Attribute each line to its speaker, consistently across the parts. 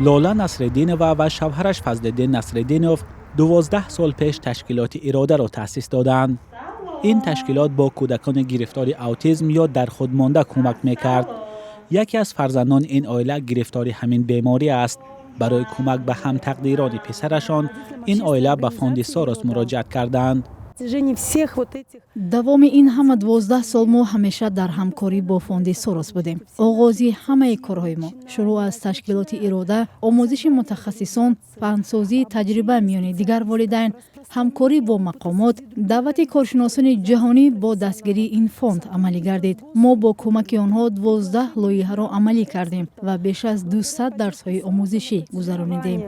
Speaker 1: لاله نصرالدینова و شوهرش فضلالدین نصرالدینov 12 سال پیش تشکیلات اراده را تأسیس دادند. این تشکیلات با کودکان گرفتار اوتیسم یا در خود مانده کمک میکرد. یکی از فرزندان این عائله گرفتار همین بیماری است. برای کمک به هم تقدیران پسرشان این عائله به فوند ساروس مراجعت کردند.
Speaker 2: دوام این همه 12 سال ما همیشه در همکاری با فوند ساروس بودیم. آغازی همه کارهای ما شروع از تشکیلات اراده، آموزش متخصصان، فنسازی، تجربه میان دیگر والدین، همکاری با مقامات، دعوت کارشناسان جهانی با دستگیری این فوند عملی گردید. ما با کمک آنها 12 لایحه را عملی کردیم و بیش از 200 درس‌های آموزشی گذراندیم.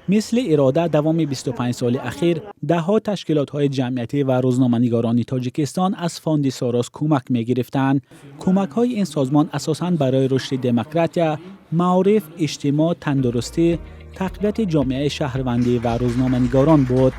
Speaker 1: مثل اراده دوام 25 سال اخیر ده‌ها تشکیلات‌های جمعیتی و روزنامه‌نگاران تاجیکستان از فوند ساروس کمک می‌گرفتند. کمک‌های این سازمان اساساً برای رشد دموکراسی، معارف، اجتماع، تندرستی، تقویت جامعه شهروندی و روزنامه‌نگاران بود.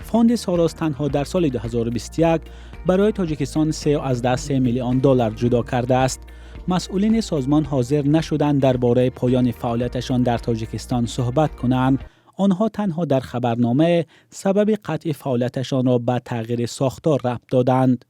Speaker 1: فوند ساروس تنها در سال 2021 برای تاجیکستان 3 میلیون دلار جدا کرده است. مسئولین سازمان حاضر نشدند درباره پایان فعالیتشان در تاجیکستان صحبت کنند. آنها تنها در خبرنامه سبب قطع فعالیتشان را به تغییر ساختار ربط دادند.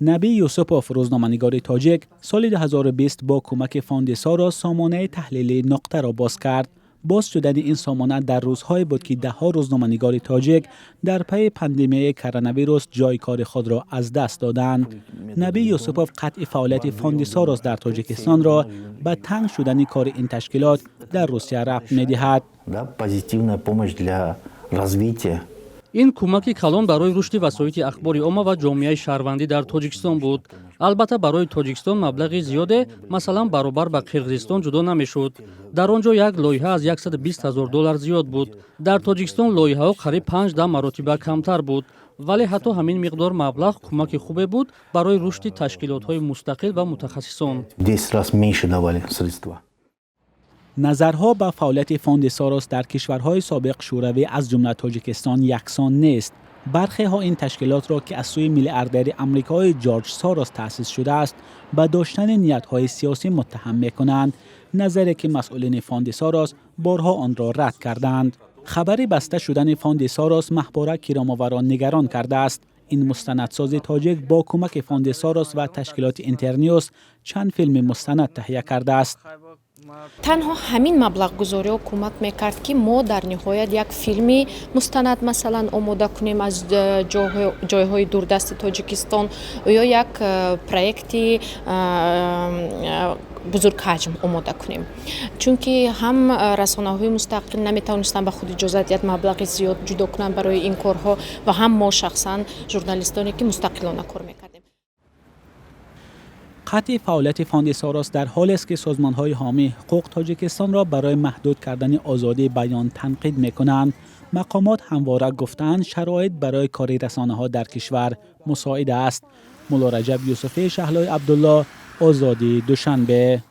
Speaker 1: نبی یوسپوف روزنامه‌نگار تاجیک سال 2020 با کمک فوند ساروس سامانه تحلیلی نقطه را باز کرد. باز شدن این سامانه در روزهای بود که ده‌ها روزنامه‌نگار تاجیک در پی پاندمی کرونا ویروس جای کار خود را از دست دادند. نبی یوسپوف قطع فعالیت فوند ساروس در تاجیکستان را به تنگ شدن کار این تشکیلات در روسیه ربط می‌دهد.
Speaker 3: این کمک کلان برای رشد وسایل اخباری عامه و جامعه شهروندی در تاجیکستان بود. البته برای تاجیکستان مبلغ زیاده، مثلا برابر با قرقیزستان جدا نمیشد. در آنجا یک لایحه از 120,000 دلار زیاد بود. در تاجیکستان لایحه‌ها قریب 5 مرتبه کمتر بود. ولی حتی همین مقدار مبلغ کمک خوبه بود برای رشد تشکیلات‌های مستقل و متخصصان.
Speaker 1: نظرها به فعالیت فوند ساروس در کشورهای سابق شوروی از جمله تاجیکستان یکسان نیست. برخی ها این تشکیلات را که از سوی میلیاردر آمریکایی جورج ساروس تأسیس شده است به داشتن نیت‌های سیاسی متهم می‌کنند، نظری که مسئولین فوند ساروس بارها آن را رد کردند. خبر بسته شدن فوند ساروس محباره کرام‌آوران نگران کرده است. این مستندساز تاجیک با کمک فوند ساروس و تشکیلات اینترنیوس چند فیلم مستند تهیه کرده است.
Speaker 4: تنها همین مبلغ گذاری ها کمک میکرد که ما در نهایت یک فیلمی مستند مثلا آماده کنیم از جایهای دوردست تاجیکستان یا یک پروژه بزرگ حجم آماده کنیم، چون که هم رسانه‌های مستقل نمیتونستن به خود اجازه یک مبلغ زیاد جدا کنن برای این کارها و هم ما شخصا ژورنالیستانی که مستقلانه کار میکردیم.
Speaker 1: قطع فعالیت فوند ساروس در حالی است که سازمان‌های حامی حقوق تاجیکستان را برای محدود کردن آزادی بیان تنقید می‌کنند. مقامات همواره گفتند شرایط برای کار رسانه‌ها در کشور مساعد است. مولا رجب یوسفی، شهلای عبدالله، آزادی، دوشنبه.